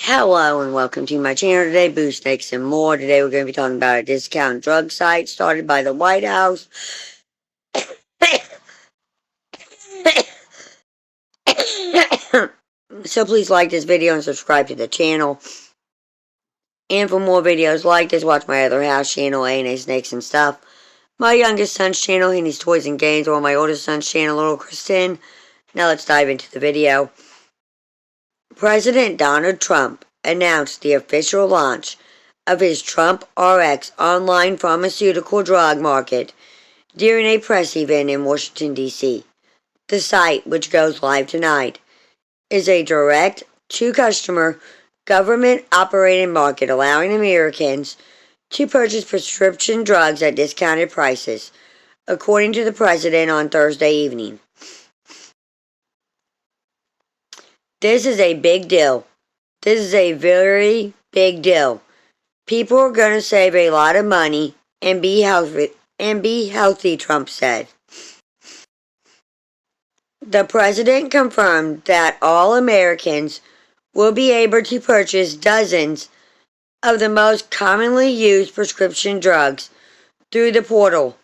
Hello and welcome to my channel today, Boo Snakes and More. Today we're going to be talking about a discount drug site started by the White House. So please like this video and subscribe to the channel. And for more videos like this, watch my other house channel, A&A Snakes and Stuff. My youngest son's channel, Henny's Toys and Games, or my oldest son's channel, Little Kristen. Now let's dive into the video. President Donald Trump announced the official launch of his TrumpRx online pharmaceutical drug market during a press event in Washington, D.C. The site, which goes live tonight, is a direct-to-customer, government-operated market allowing Americans to purchase prescription drugs at discounted prices, according to the president on Thursday evening. This is a big deal. This is a very big deal. People are going to save a lot of money and be healthy, Trump said. The president confirmed that all Americans will be able to purchase dozens of the most commonly used prescription drugs through the portal.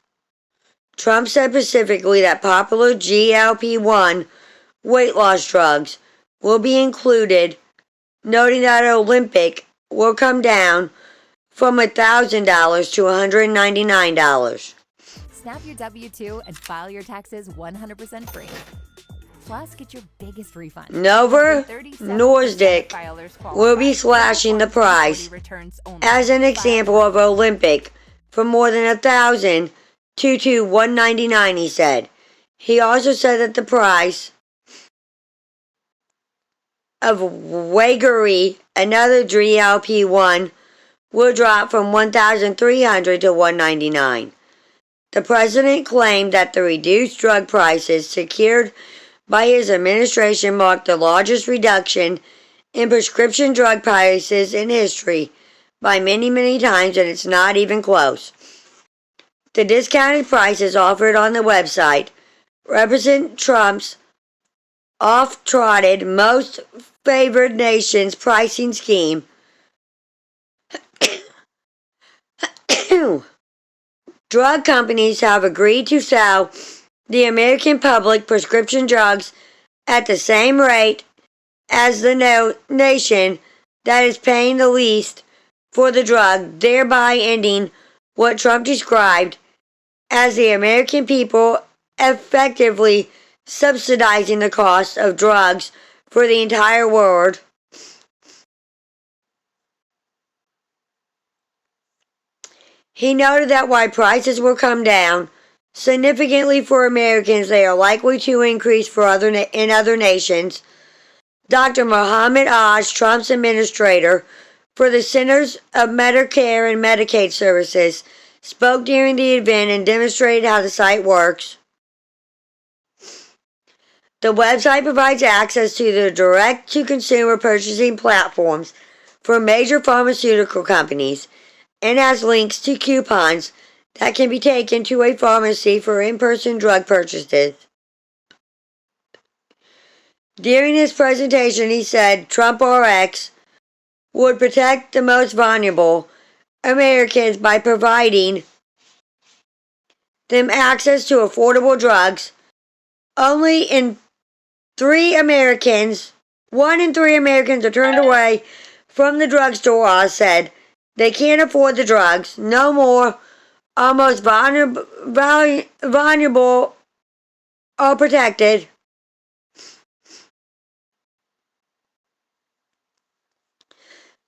Trump said specifically that popular GLP-1 weight loss drugs will be included, noting that Olympic will come down from $1,000 to $199. Snap your W-2 and file your taxes 100% free. Plus, get your biggest refund. Novo Nordisk will be slashing the price, as an example of Olympic, from more than $1,000 to $199, he said. He also said that the price of Wegovy, another GLP-1, will drop from $1,300 to $199. The president claimed that the reduced drug prices secured by his administration marked the largest reduction in prescription drug prices in history by many, many times, and it's not even close. The discounted prices offered on the website represent Trump's oft-trotted, most favored nation's pricing scheme. Drug companies have agreed to sell the American public prescription drugs at the same rate as the nation that is paying the least for the drug, thereby ending what Trump described as the American people effectively subsidizing the cost of drugs for the entire world. He noted that while prices will come down significantly for Americans, they are likely to increase in other nations. Dr. Mohammed Oz, Trump's administrator for the Centers of Medicare and Medicaid Services, spoke during the event and demonstrated how the site works. The website provides access to the direct-to-consumer purchasing platforms for major pharmaceutical companies and has links to coupons that can be taken to a pharmacy for in-person drug purchases. During his presentation, he said TrumpRx would protect the most vulnerable Americans by providing them access to affordable drugs. Only in 1 in 3 Americans are turned away from the drugstore, Oz said. They can't afford the drugs. No more. Our most vulnerable are protected.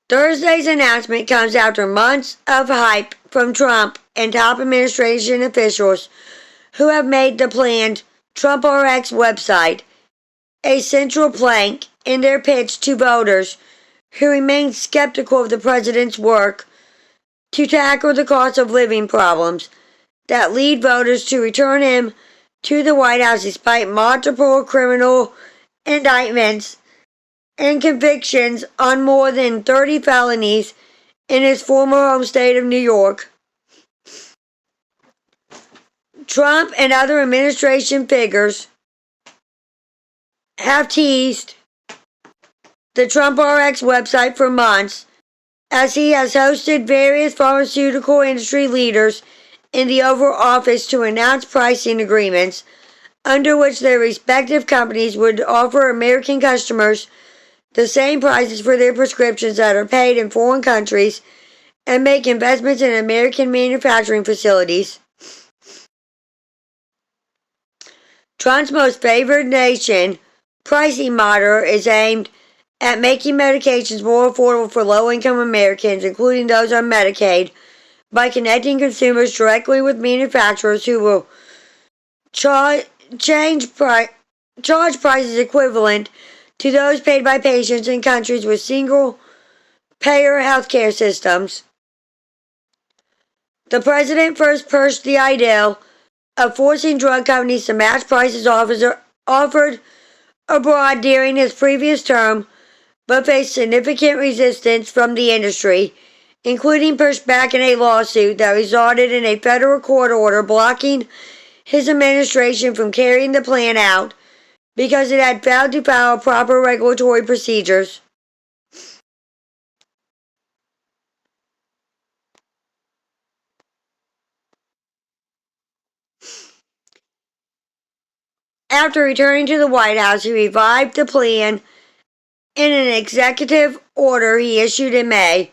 Thursday's announcement comes after months of hype from Trump and top administration officials who have made the planned TrumpRx website a central plank in their pitch to voters who remain skeptical of the president's work to tackle the cost of living problems that lead voters to return him to the White House despite multiple criminal indictments and convictions on more than 30 felonies in his former home state of New York. Trump and other administration figures have teased the TrumpRx website for months, as he has hosted various pharmaceutical industry leaders in the Oval Office to announce pricing agreements under which their respective companies would offer American customers the same prices for their prescriptions that are paid in foreign countries and make investments in American manufacturing facilities. Trump's most favored nation pricing model is aimed at making medications more affordable for low-income Americans, including those on Medicaid, by connecting consumers directly with manufacturers who will charge prices equivalent to those paid by patients in countries with single-payer healthcare systems. The president first pushed the idea of forcing drug companies to match prices offered abroad during his previous term, but faced significant resistance from the industry, including pushback in a lawsuit that resulted in a federal court order blocking his administration from carrying the plan out because it had failed to follow proper regulatory procedures. After returning to the White House, he revived the plan in an executive order he issued in May,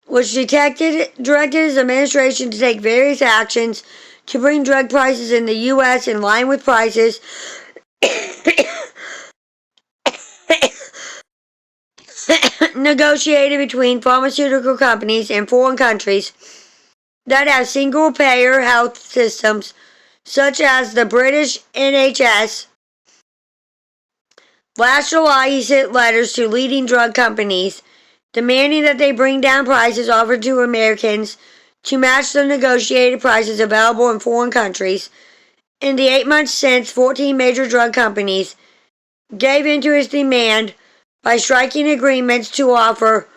which directed his administration to take various actions to bring drug prices in the U.S. in line with prices negotiated between pharmaceutical companies in foreign countries that have single-payer health systems, such as the British NHS. Last July, he sent letters to leading drug companies demanding that they bring down prices offered to Americans to match the negotiated prices available in foreign countries. In the 8 months since, 14 major drug companies gave in to his demand by striking agreements to offer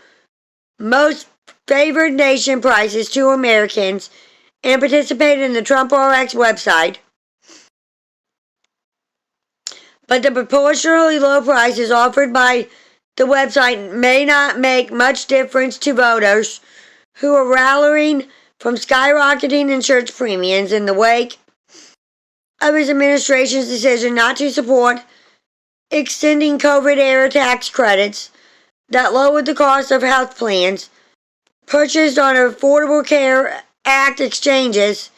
most favored nation prices to Americans and participated in the TrumpRx website. But the proportionally low prices offered by the website may not make much difference to voters who are rallying from skyrocketing insurance premiums in the wake of his administration's decision not to support extending COVID-era tax credits that lowered the cost of health plans purchased on Affordable Care Act exchanges.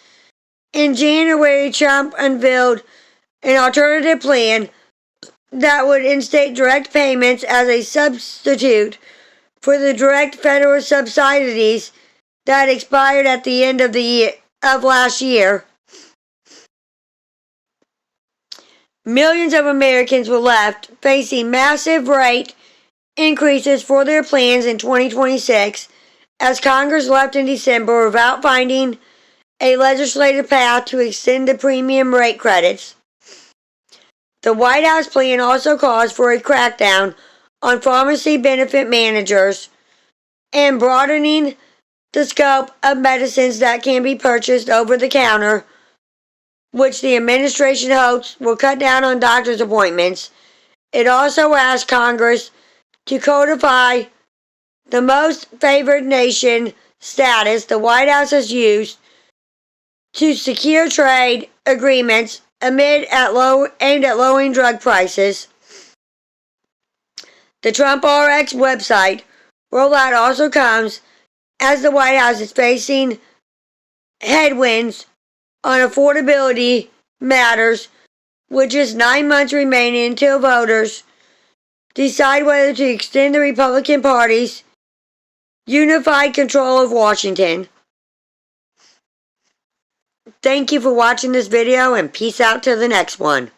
In January, Trump unveiled an alternative plan that would instate direct payments as a substitute for the direct federal subsidies that expired at the end of last year. Millions of Americans were left facing massive rate increases for their plans in 2026 as Congress left in December without finding a legislative path to extend the premium rate credits. The White House plan also calls for a crackdown on pharmacy benefit managers and broadening the scope of medicines that can be purchased over the counter, which the administration hopes will cut down on doctor's appointments. It also asks Congress to codify the most favored nation status the White House has used to secure trade agreements aimed at lowering drug prices. The TrumpRx website rollout also comes as the White House is facing headwinds on affordability matters, with just 9 months remaining until voters decide whether to extend the Republican Party's unified control of Washington. Thank you for watching this video, and peace out to the next one.